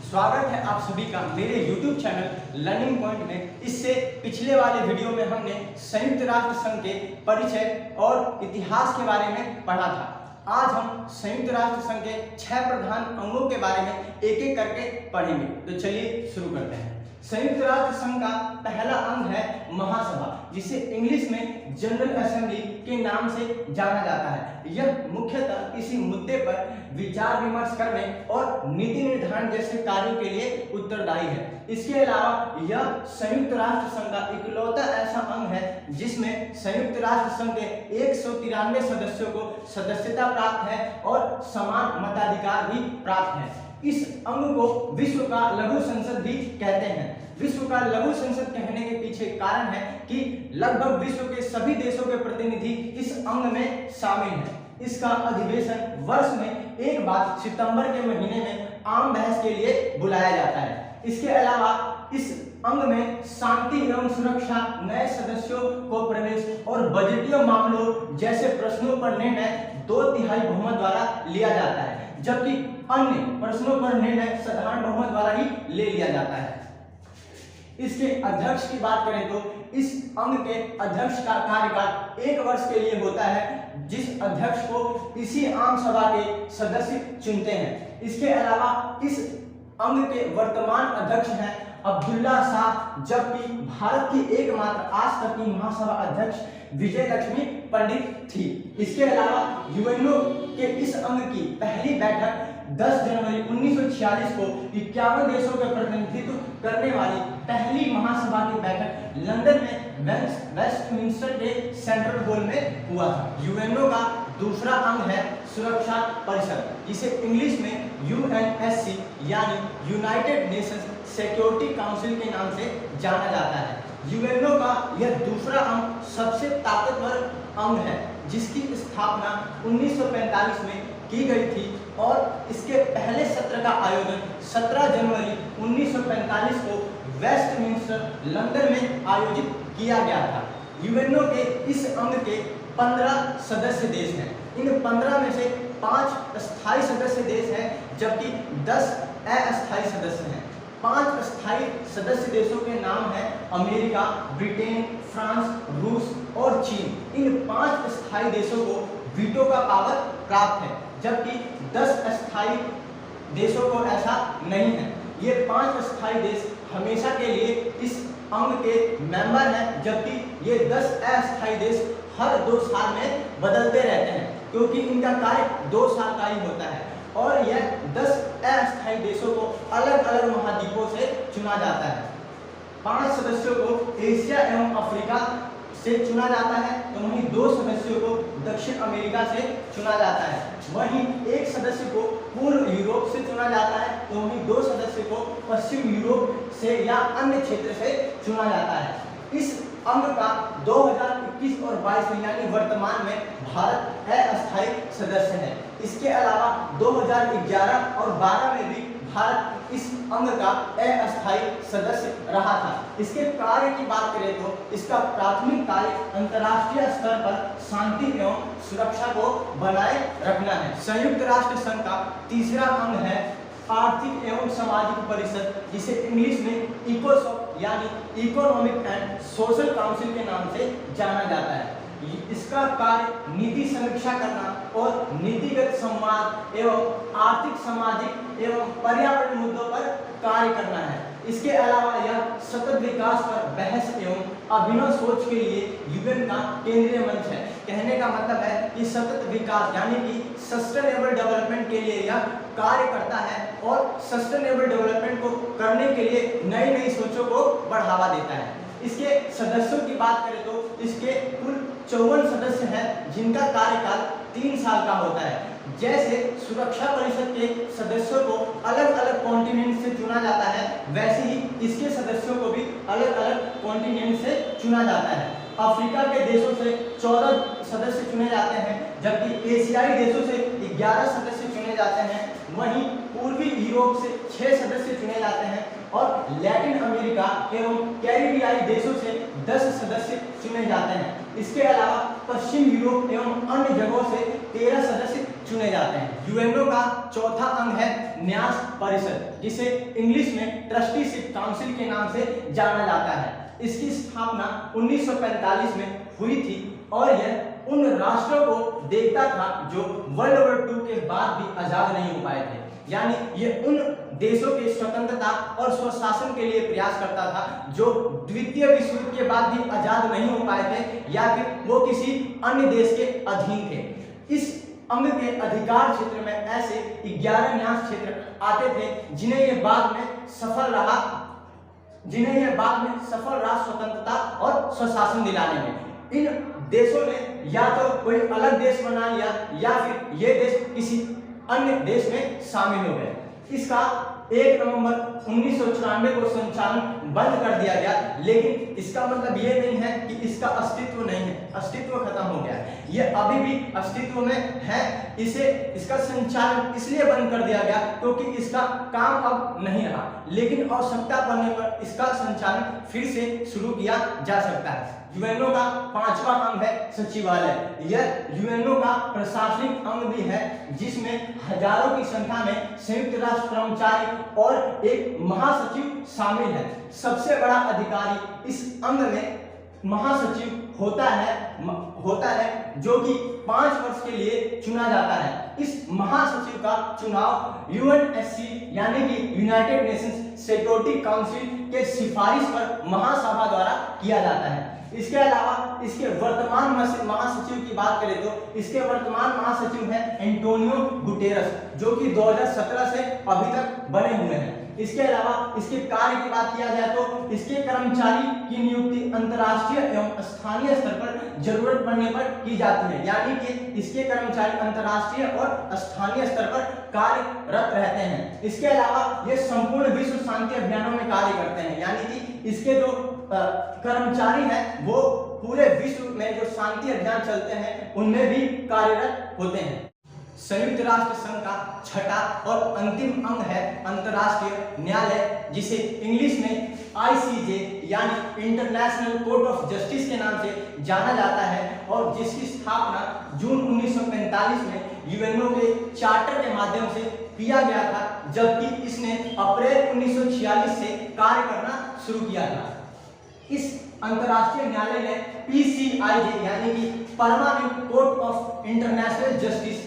स्वागत है आप सभी का मेरे YouTube चैनल लर्निंग पॉइंट में। इससे पिछले वाले वीडियो में हमने संयुक्त राष्ट्र संघ के परिचय और इतिहास के बारे में पढ़ा था। आज हम संयुक्त राष्ट्र संघ के 6 प्रधान अंगों के बारे में एक एक करके पढ़ेंगे। तो चलिए शुरू करते हैं। संयुक्त राष्ट्र संघ का पहला अंग है महासभा, जिसे इंग्लिश में जनरल असेंबली के नाम से जाना जाता है। यह मुख्यतः किसी मुद्दे पर विचार विमर्श करने और नीति निर्धारण जैसे कार्यों के लिए उत्तरदायी है। इसके अलावा यह संयुक्त राष्ट्र संघ का इकलौता ऐसा अंग है जिसमें संयुक्त राष्ट्र संघ के 193 सदस्यों को सदस्यता प्राप्त है और समान मताधिकार भी प्राप्त है। इस अंग को विश्व का लघु संसद भी कहते हैं। विश्व का लघु संसद कहने के पीछे कारण है कि लगभग विश्व के सभी देशों के प्रतिनिधि इस अंग में शामिल हैं। इसका अधिवेशन वर्ष में एक बार सितंबर के महीने में आम बहस के लिए बुलाया जाता है। इसके अलावा इस अंग में शांति एवं सुरक्षा, नए सदस्यों को प्रवेश और बजटीय मामलों जैसे प्रश्नों पर निर्णय 2/3 बहुमत द्वारा लिया जाता है, जबकि अन्य प्रश्नों पर निर्णय साधारण बहुमत द्वारा ही ले लिया जाता है। इसके अध्यक्ष की बात करें तो इस अंग के अध्यक्ष का कार्यकाल 1 वर्ष के लिए होता है, जिस अध्यक्ष को इसी आम सभा के सदस्य चुनते हैं। इसके अलावा इस अंग के वर्तमान अध्यक्ष हैं अब्दुल्ला शाह, जबकि भारत की एकमात्र आज तक की महासभा अध्यक्ष विजय लक्ष्मी पंडित थी। इसके अलावा यूएनओ के इस अंग की पहली बैठक 10 जनवरी 1946 को 51 देशों का प्रतिनिधित्व करने वाली पहली महासभा की बैठक लंदन में वेस्टमिंस्टर के सेंट्रल हॉल में हुआ था। यूएनओ का दूसरा अंग है सुरक्षा परिषद, जिसे इंग्लिश में यूएनएससी यानी यूनाइटेड नेशंस सिक्योरिटी काउंसिल के नाम से जाना जाता है। यूएनओ का यह दूसरा अंग सबसे ताकतवर अंग है, जिसकी स्थापना 1945 में की गई थी और इसके पहले सत्र का आयोजन 17 जनवरी 1945 को वेस्टमिंस्टर लंदन में आयोजित किया गया था। यूएनओ के इस अंग के 15 सदस्य देश हैं। इन 15 में से 5 स्थायी सदस्य देश हैं, जबकि 10 अस्थायी सदस्य हैं। 5 स्थायी सदस्य देशों के नाम हैं अमेरिका, ब्रिटेन, फ्रांस, रूस और चीन। इन 5 स्थायी देशों को वीटो का पावर प्राप्त है, जबकि 10 अस्थायी देशों को ऐसा नहीं है। ये 5 अस्थायी देश हमेशा के लिए इस अंग के मेंबर हैं, जबकि ये 10 अस्थायी देश हर 2 साल में बदलते रहते हैं, क्योंकि इनका कार्य 2 साल का ही होता है। और यह 10 अस्थायी देशों को अलग अलग महाद्वीपों से चुना जाता है। 5 सदस्यों को एशिया एवं अफ्रीका से चुना जाता है, तो वहीं 2 सदस्यों को दक्षिण अमेरिका से चुना जाता है। वहीं 1 सदस्य को पूर्व यूरोप से चुना जाता है, तो वहीं 2 सदस्य को पश्चिम यूरोप से या अन्य क्षेत्र से चुना जाता है। इस अंग का 2021 और 22 में यानी वर्तमान में भारत अस्थायी सदस्य है। इसके अलावा 2011 और 12 में भी भारत इस अंग का अस्थायी सदस्य रहा था। इसके कार्य की बात करें तो इसका प्राथमिक कार्य अंतर्राष्ट्रीय स्तर पर शांति एवं सुरक्षा को बनाए रखना है। संयुक्त राष्ट्र संघ का तीसरा अंग है आर्थिक एवं सामाजिक परिषद, जिसे इंग्लिश में इकोसॉक यानी इकोनॉमिक एंड सोशल काउंसिल के नाम से जाना जाता है। इसका कार्य नीति समीक्षा करना और नीतिगत संवाद एवं आर्थिक, सामाजिक एवं पर्यावरण मुद्दों पर कार्य करना है। इसके अलावा यह सतत विकास पर बहस एवं अभिनव सोच के लिए यूएन का केंद्रीय मंच है। कहने का मतलब है कि सतत विकास यानी कि सस्टेनेबल डेवलपमेंट के लिए यह कार्य करता है और सस्टेनेबल डेवलपमेंट को करने के लिए नई नई सोचों को बढ़ावा देता है। इसके सदस्यों की बात करें तो इसके कुल 54 सदस्य हैं, जिनका कार्यकाल 3 साल का होता है। जैसे सुरक्षा परिषद के सदस्यों को अलग अलग कॉन्टिनेंट से चुना जाता है, वैसे ही इसके सदस्यों को भी अलग अलग कॉन्टिनेंट से चुना जाता है। अफ्रीका के देशों से 14 सदस्य चुने जाते हैं, जबकि एशियाई देशों से 11 सदस्य चुने जाते हैं। वहीं पूर्वी यूरोप से 6 सदस्य चुने जाते हैं और लैटिन अमेरिका एवं कैरिबियाई देशों से 10 सदस्य चुने जाते हैं। इसके अलावा पश्चिम यूरोप एवं अन्य जगहों से 13 सदस्य चुने जाते हैं। यूएनओ का चौथा अंग है न्यास परिषद, जिसे इंग्लिश में ट्रस्टीशिप काउंसिल के नाम से जाना जाता है। इसकी स्थापना 1945 में हुई थी और यह उन राष्ट्रों को देखता था जो वर्ल्ड वॉर II के बाद भी आजाद नहीं हो पाए थे, यानी ये उन देशों की स्वतंत्रता और स्वशासन के लिए प्रयास करता था जो द्वितीय विश्व युद्ध के बाद भी आजाद नहीं हो पाए थे या फिर वो किसी अन्य देश के अधीन थे। इस अंग के अधिकार क्षेत्र में ऐसे 11 न्यास क्षेत्र आते थे जिन्हें ये बाद में सफल रहा स्वतंत्रता और स्वशासन दिलाने में। इन देशों ने या तो कोई अलग देश बना लिया या फिर ये देश किसी अन्य देश में शामिल हो गए। इसका 1 नवंबर 1994 को संचालन बंद कर दिया गया, लेकिन इसका मतलब ये नहीं है कि इसका अस्तित्व नहीं है, अस्तित्व खत्म हो गया है। ये अभी भी अस्तित्व में है। इसका संचालन इसलिए बंद कर दिया गया क्योंकि इसका काम अब नहीं रहा, लेकिन आवश्यकता पड़ने पर इसका संचालन फिर से शुरू किया जा सकता है। यूएनओ का 5वां अंग है सचिवालय। यह यूएनओ का प्रशासनिक अंग भी है जिसमें हजारों की संख्या में संयुक्त राष्ट्र कर्मचारी और एक महासचिव शामिल है। सबसे बड़ा अधिकारी इस अंग में महासचिव होता है जो कि 5 वर्ष के लिए चुना जाता है। इस महासचिव का चुनाव यूएनएससी यानी कि यूनाइटेड नेशंस सिक्योरिटी काउंसिल के सिफारिश पर महासभा द्वारा किया जाता है। इसके अलावा इसके वर्तमान महासचिव की बात करें तो इसके वर्तमान महासचिव हैं एंटोनियो गुटेरस, जो कि 2017 से अभी तक बने हुए हैं। इसके अलावा इसके कार्य की बात किया जाए तो इसके कर्मचारी की नियुक्ति अंतर्राष्ट्रीय एवं स्थानीय स्तर पर जरूरत पड़ने पर की जाती है, यानी कि इसके कर्मचारी अंतर्राष्ट्रीय और स्थानीय स्तर पर कार्यरत रहते हैं। इसके अलावा ये संपूर्ण विश्व शांति अभियानों में कार्य करते हैं, यानी कि इसके जो कर्मचारी हैं वो पूरे विश्व में जो शांति अभियान चलते हैं उनमें भी कार्यरत होते हैं। संयुक्त राष्ट्र संघ का छठा और अंतिम अंग है अंतर्राष्ट्रीय न्यायालय, जिसे इंग्लिश में ICJ यानी इंटरनेशनल कोर्ट ऑफ जस्टिस के नाम से जाना जाता है और जिसकी स्थापना जून 1945 में यूएनओ के चार्टर के माध्यम से किया गया था, जबकि इसने अप्रैल 1946 से कार्य करना शुरू किया था। इस अंतर्राष्ट्रीय न्यायालय ने PCIJ यानी कि permanent court of international justice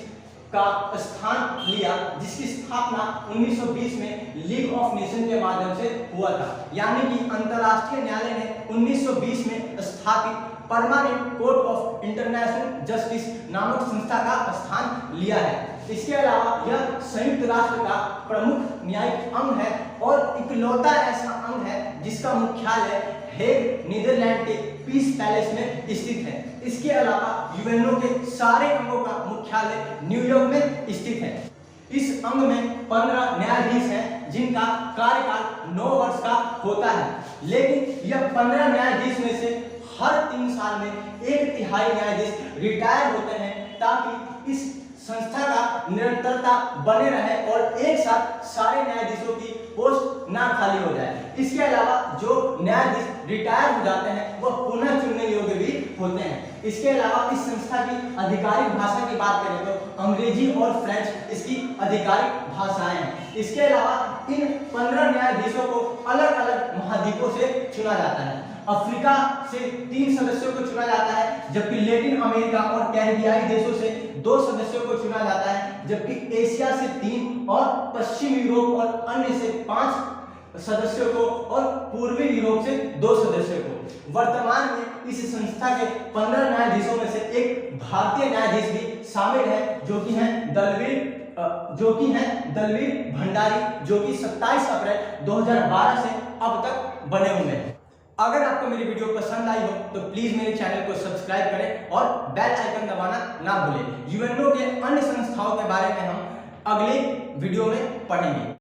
का स्थान लिया, जिसकी स्थापना 1920 में लीग ऑफ नेशन के माध्यम से हुआ था। यानी कि अंतर्राष्ट्रीय न्यायालय ने 1920 में स्थापित permanent court of international justice नामक संस्था का स्थान लिया है। इसके अलावा यह संयुक्त राष्ट्र का प्रमुख न्यायिक अंग है और इकलौता ऐसा अंग है जिसका मुख्यालय हेग नीदरलैंड के पीस पैलेस में स्थित है। इसके अलावा यूएनओ के सारे अंगों का मुख्यालय न्यूयॉर्क में स्थित है। इस अंग में 15 न्यायाधीश हैं जिनका कार्यकाल 9 वर्ष का होता है, लेकिन यह 15 न्यायाधीश में से हर 3 साल में 1/3 न्यायाधीश रिटायर होते हैं ताकि इस संस्था का निरंतरता बने रहे और एक साथ सारे न्यायाधीशों की पोस्ट ना खाली हो जाए। इसके अलावा जो न्यायाधीश रिटायर हो जाते हैं वह पुनः चुनने योग्य भी होते हैं। इसके अलावा इस संस्था की आधिकारिक भाषा की बात करें तो अंग्रेजी और फ्रेंच इसकी आधिकारिक भाषाएं हैं। इसके अलावा इन 15 न्यायाधीशों को अलग अलग महाद्वीपों से चुना जाता है। अफ्रीका से 3 सदस्यों को चुना जाता है, जबकि लैटिन अमेरिका और कैरिबियाई देशों से 2 सदस्यों को चुना जाता है, जबकि एशिया से 3 और पश्चिम यूरोप और अन्य से 5 सदस्यों को और पूर्वी यूरोप से 2 सदस्यों को। वर्तमान में इस संस्था के 15 न्यायाधीशों में से एक भारतीय न्यायाधीश भी शामिल है जो कि हैं दलवीर भंडारी, जो कि 27 अप्रैल 2012 से अब तक बने हुए हैं। अगर आपको मेरी वीडियो पसंद आई हो तो प्लीज मेरे चैनल को सब्सक्राइब करें और बेल आइकन दबाना ना भूलें। यूएनओ के अन्य संस्थाओं के बारे में हम अगले वीडियो में पढ़ेंगे।